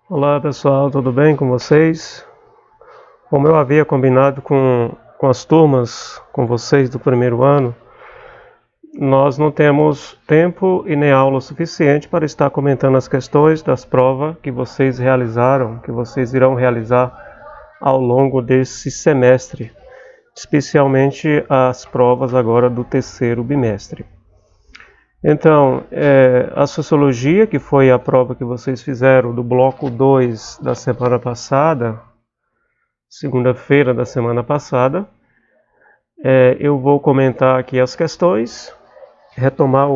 Olá pessoal, tudo bem com vocês? Como eu havia combinado com as turmas, com vocês do primeiro ano, nós não temos tempo e nem aula suficiente para estar comentando as questões das provas que vocês realizaram, que vocês irão realizar ao longo desse semestre, especialmente as provas agora do terceiro bimestre. Então, a Sociologia, que foi a prova que vocês fizeram do bloco 2 da semana passada, segunda-feira da semana passada, eu vou comentar aqui as questões, retomar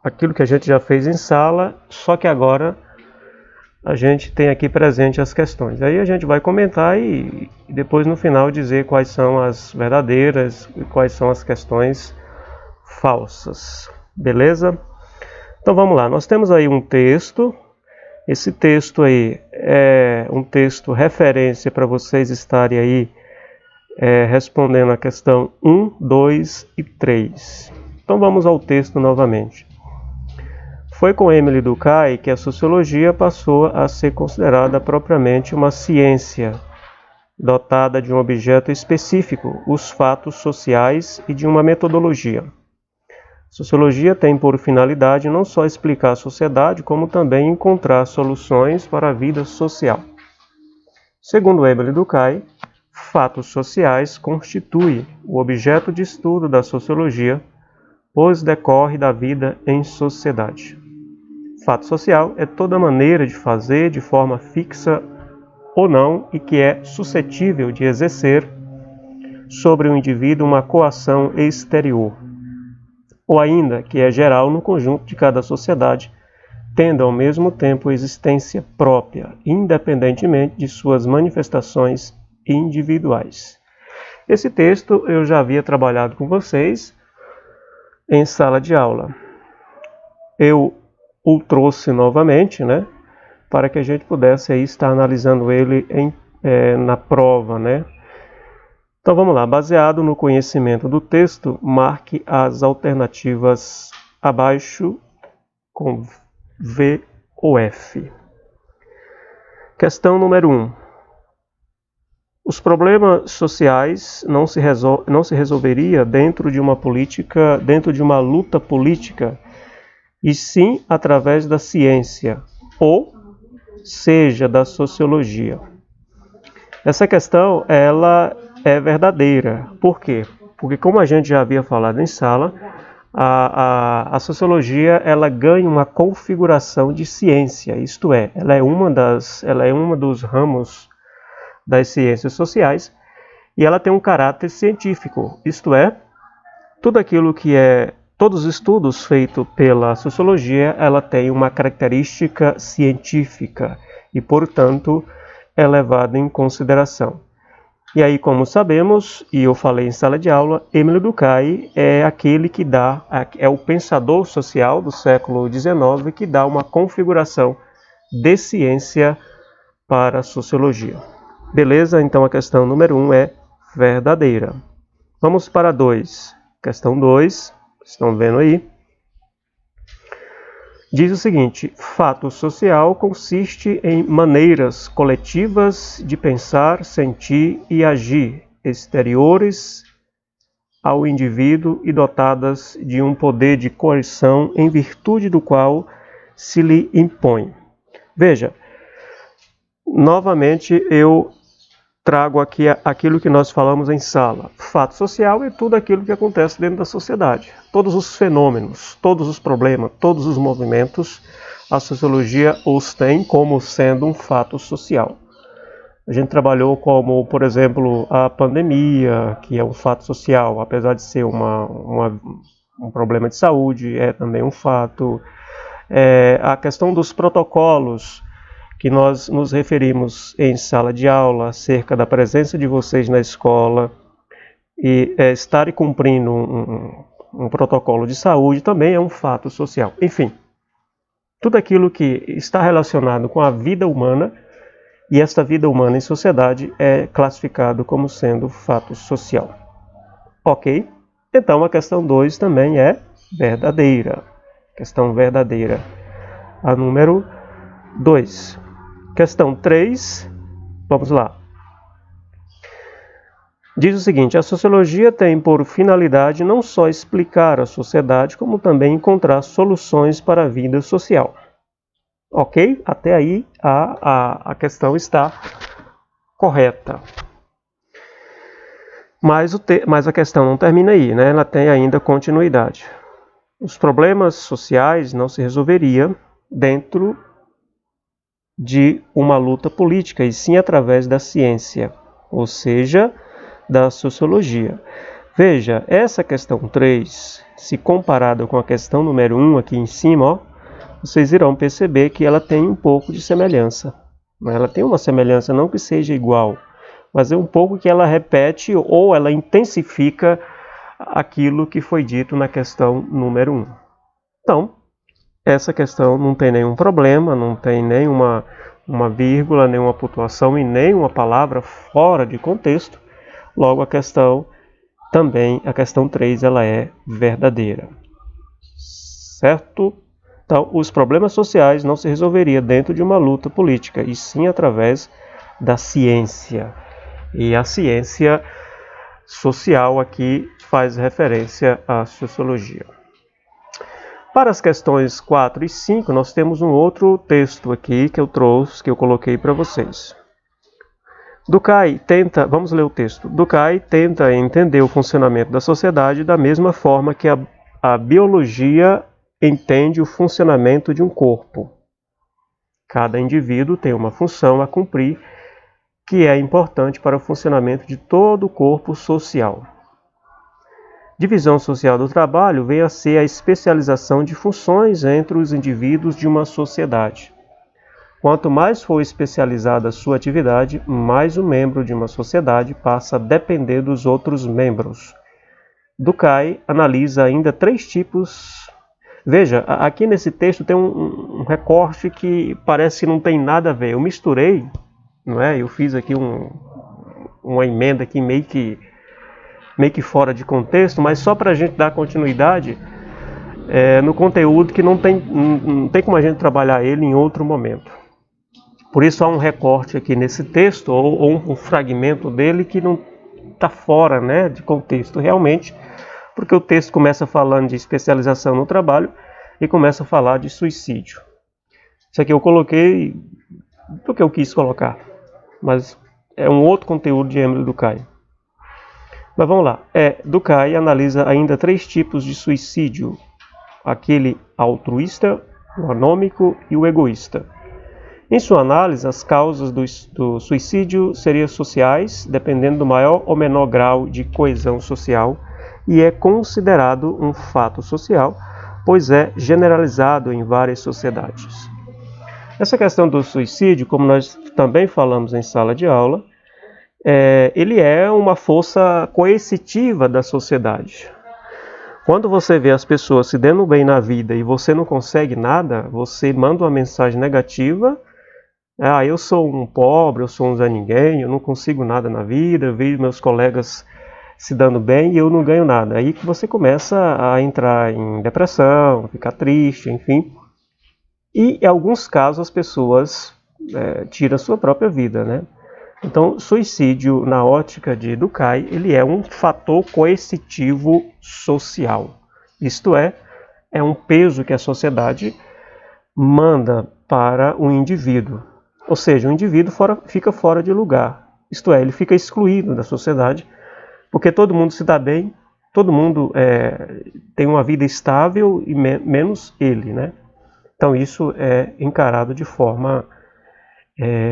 aquilo que a gente já fez em sala, só que agora a gente tem aqui presente as questões. Aí a gente vai comentar e depois no final dizer quais são as verdadeiras e quais são as questões falsas. Beleza? Então vamos lá, nós temos aí um texto. Esse texto aí é um texto referência para vocês estarem aí respondendo a questão 1, 2 e 3. Então vamos ao texto novamente. Foi com Emile Durkheim que a sociologia passou a ser considerada propriamente uma ciência, dotada de um objeto específico, os fatos sociais, e de uma metodologia. Sociologia tem por finalidade não só explicar a sociedade, como também encontrar soluções para a vida social. Segundo Emile Durkheim, fatos sociais constituem o objeto de estudo da sociologia, pois decorre da vida em sociedade. Fato social é toda maneira de fazer de forma fixa ou não e que é suscetível de exercer sobre o indivíduo uma coação exterior, ou ainda que é geral no conjunto de cada sociedade, tendo ao mesmo tempo existência própria, independentemente de suas manifestações individuais. Esse texto eu já havia trabalhado com vocês em sala de aula. Eu o trouxe novamente, para que a gente pudesse aí estar analisando ele na prova, Então vamos lá, baseado no conhecimento do texto, marque as alternativas abaixo com V ou F. Questão número 1. Os problemas sociais não se resolveria dentro de uma luta política, e sim através da ciência, ou seja, da sociologia. Essa questão, ela é verdadeira. Por quê? Porque, como a gente já havia falado em sala, a sociologia ela ganha uma configuração de ciência, isto é, ela é uma dos ramos das ciências sociais e ela tem um caráter científico, isto é, todos os estudos feitos pela sociologia, ela tem uma característica científica e, portanto, é levada em consideração. E aí, como sabemos, e eu falei em sala de aula, Emile Durkheim é aquele que é o pensador social do século XIX que dá uma configuração de ciência para a sociologia. Beleza? Então a questão número 1 é verdadeira. Vamos para 2. Questão 2, estão vendo aí? Diz o seguinte: fato social consiste em maneiras coletivas de pensar, sentir e agir, exteriores ao indivíduo e dotadas de um poder de coerção em virtude do qual se lhe impõe. Veja, novamente eu trago aqui aquilo que nós falamos em sala. Fato social é tudo aquilo que acontece dentro da sociedade. Todos os fenômenos, todos os problemas, todos os movimentos, a sociologia os tem como sendo um fato social. A gente trabalhou como, por exemplo, a pandemia, que é um fato social, apesar de ser um problema de saúde, é também um fato. A questão dos protocolos, que nós nos referimos em sala de aula acerca da presença de vocês na escola e estarem cumprindo um protocolo de saúde também é um fato social. Enfim, tudo aquilo que está relacionado com a vida humana e esta vida humana em sociedade é classificado como sendo fato social. Ok? Então a questão 2 também é verdadeira. Questão verdadeira. A número 2. Questão 3, vamos lá. Diz o seguinte: a sociologia tem por finalidade não só explicar a sociedade, como também encontrar soluções para a vida social. Ok? Até aí a questão está correta. Mas a questão não termina aí, né? Ela tem ainda continuidade. Os problemas sociais não se resolveriam dentro de uma luta política, e sim através da ciência, ou seja, da sociologia. Veja, essa questão 3, se comparada com a questão número 1 aqui em cima, ó, vocês irão perceber que ela tem um pouco de semelhança. Ela tem uma semelhança, não que seja igual, mas é um pouco que ela repete ou ela intensifica aquilo que foi dito na questão número 1. Então, essa questão não tem nenhum problema, não tem nenhuma vírgula, nenhuma pontuação e nenhuma palavra fora de contexto. Logo, a questão 3, ela é verdadeira. Certo? Então, os problemas sociais não se resolveriam dentro de uma luta política, e sim através da ciência. E a ciência social aqui faz referência à sociologia. Para as questões 4 e 5, nós temos um outro texto aqui que eu coloquei para vocês. Vamos ler o texto. Durkheim tenta entender o funcionamento da sociedade da mesma forma que a biologia entende o funcionamento de um corpo. Cada indivíduo tem uma função a cumprir que é importante para o funcionamento de todo o corpo social. Divisão social do trabalho vem a ser a especialização de funções entre os indivíduos de uma sociedade. Quanto mais for especializada a sua atividade, mais o membro de uma sociedade passa a depender dos outros membros. Durkheim analisa ainda 3 tipos. Veja, aqui nesse texto tem um recorte que parece que não tem nada a ver. Eu misturei, não é? Eu fiz aqui uma emenda aqui meio que fora de contexto, mas só para a gente dar continuidade no conteúdo que não tem como a gente trabalhar ele em outro momento. Por isso há um recorte aqui nesse texto, ou um fragmento dele que não está fora, né, de contexto realmente, porque o texto começa falando de especialização no trabalho e começa a falar de suicídio. Isso aqui eu coloquei porque eu quis colocar, mas é um outro conteúdo de Émile Durkheim. Mas vamos lá. Durkheim analisa ainda 3 tipos de suicídio: aquele altruísta, o anômico e o egoísta. Em sua análise, as causas do suicídio seriam sociais, dependendo do maior ou menor grau de coesão social, e é considerado um fato social, pois é generalizado em várias sociedades. Essa questão do suicídio, como nós também falamos em sala de aula, ele é uma força coercitiva da sociedade. Quando você vê as pessoas se dando bem na vida e você não consegue nada, você manda uma mensagem negativa. Eu sou um pobre, eu sou um Zé Ninguém, eu não consigo nada na vida, eu vejo meus colegas se dando bem e eu não ganho nada. Aí que você começa a entrar em depressão, ficar triste, enfim. E em alguns casos as pessoas tiram a sua própria vida, né? Então, suicídio, na ótica de Durkheim, ele é um fator coercitivo social. Isto é um peso que a sociedade manda para o indivíduo. Ou seja, o indivíduo fica fora de lugar. Isto é, ele fica excluído da sociedade, porque todo mundo se dá bem, todo mundo tem uma vida estável, e menos ele, né? Então isso é encarado de forma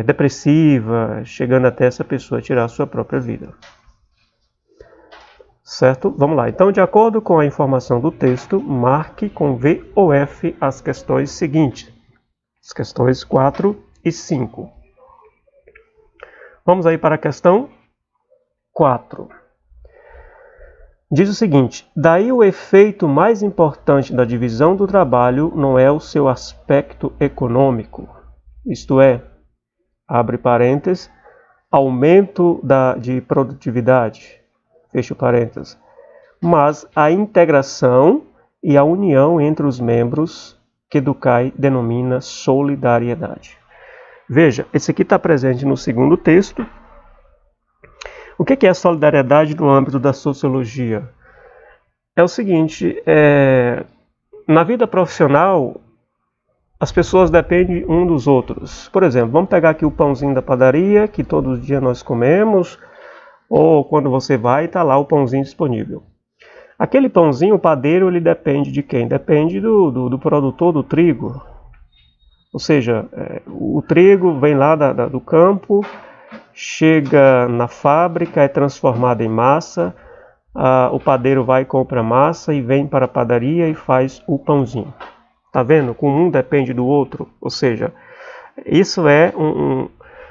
depressiva, chegando até essa pessoa tirar a sua própria vida. Certo? Vamos lá. Então, de acordo com a informação do texto, marque com V ou F as questões seguintes. As questões 4 e 5. Vamos aí para a questão 4. Diz o seguinte: daí o efeito mais importante da divisão do trabalho não é o seu aspecto econômico, isto é, abre parênteses, aumento de produtividade, fecha parênteses, mas a integração e a união entre os membros que Durkheim denomina solidariedade. Veja, esse aqui está presente no segundo texto. O que é a solidariedade no âmbito da sociologia? É o seguinte, na vida profissional, as pessoas dependem um dos outros. Por exemplo, vamos pegar aqui o pãozinho da padaria, que todo dia nós comemos, ou quando você vai, está lá o pãozinho disponível. Aquele pãozinho, o padeiro, ele depende de quem? Depende do produtor do trigo. Ou seja, o trigo vem lá do campo, chega na fábrica, é transformado em massa, o padeiro vai e compra massa e vem para a padaria e faz o pãozinho. Tá vendo? Um depende do outro. Ou seja, isso é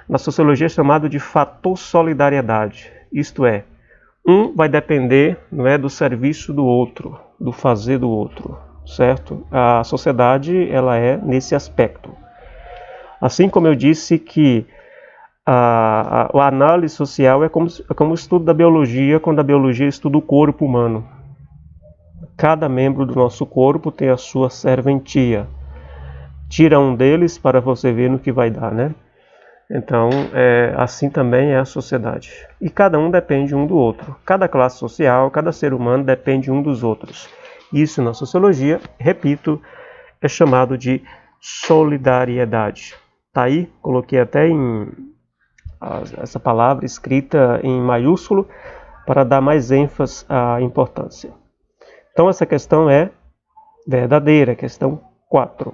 na sociologia chamado de fator solidariedade. Isto é, um vai depender, não é, do serviço do outro, do fazer do outro, certo? A sociedade, ela é nesse aspecto. Assim como eu disse que a análise social é como o estudo da biologia, quando a biologia estuda o corpo humano. Cada membro do nosso corpo tem a sua serventia. Tira um deles para você ver no que vai dar, né? Então, assim também é a sociedade. E cada um depende um do outro. Cada classe social, cada ser humano depende um dos outros. Isso na sociologia, repito, é chamado de solidariedade. Tá aí, coloquei até essa palavra escrita em maiúsculo para dar mais ênfase à importância. Então essa questão é verdadeira, questão 4.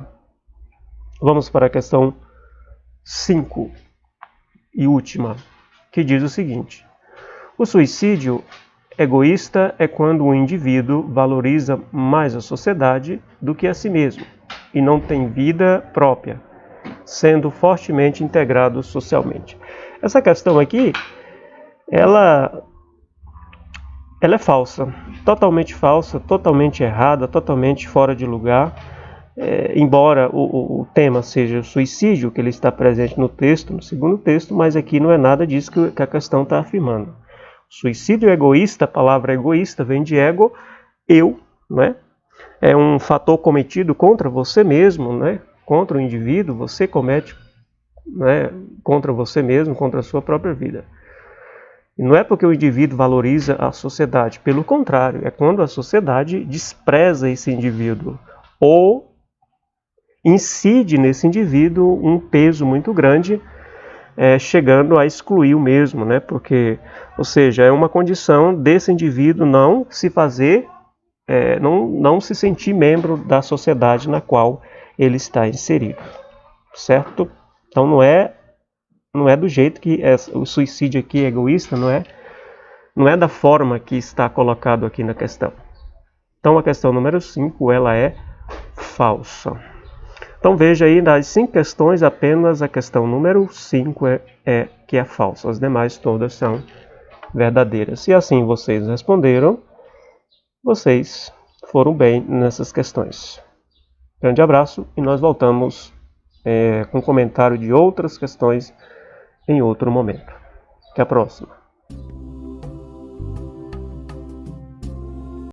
Vamos para a questão 5 e última, que diz o seguinte: o suicídio egoísta é quando o indivíduo valoriza mais a sociedade do que a si mesmo e não tem vida própria, sendo fortemente integrado socialmente. Essa questão aqui, ela é falsa, totalmente errada, totalmente fora de lugar. Embora o tema seja o suicídio, que ele está presente no texto, no segundo texto, mas aqui não é nada disso que a questão está afirmando. Suicídio egoísta, a palavra egoísta vem de ego, eu, né? É um fator cometido contra você mesmo, né? Contra o indivíduo, você comete, né? Contra você mesmo, contra a sua própria vida. E não é porque o indivíduo valoriza a sociedade, pelo contrário, é quando a sociedade despreza esse indivíduo ou incide nesse indivíduo um peso muito grande, chegando a excluir o mesmo, né? Porque, ou seja, é uma condição desse indivíduo não se fazer, não se sentir membro da sociedade na qual ele está inserido, certo? Então não é do jeito que o suicídio aqui é egoísta, não é da forma que está colocado aqui na questão. Então a questão número 5, ela é falsa. Então veja aí, das 5 questões, apenas a questão número 5 que é falsa. As demais todas são verdadeiras. Se assim vocês responderam, vocês foram bem nessas questões. Grande abraço e nós voltamos com comentário de outras questões em outro momento. Até a próxima.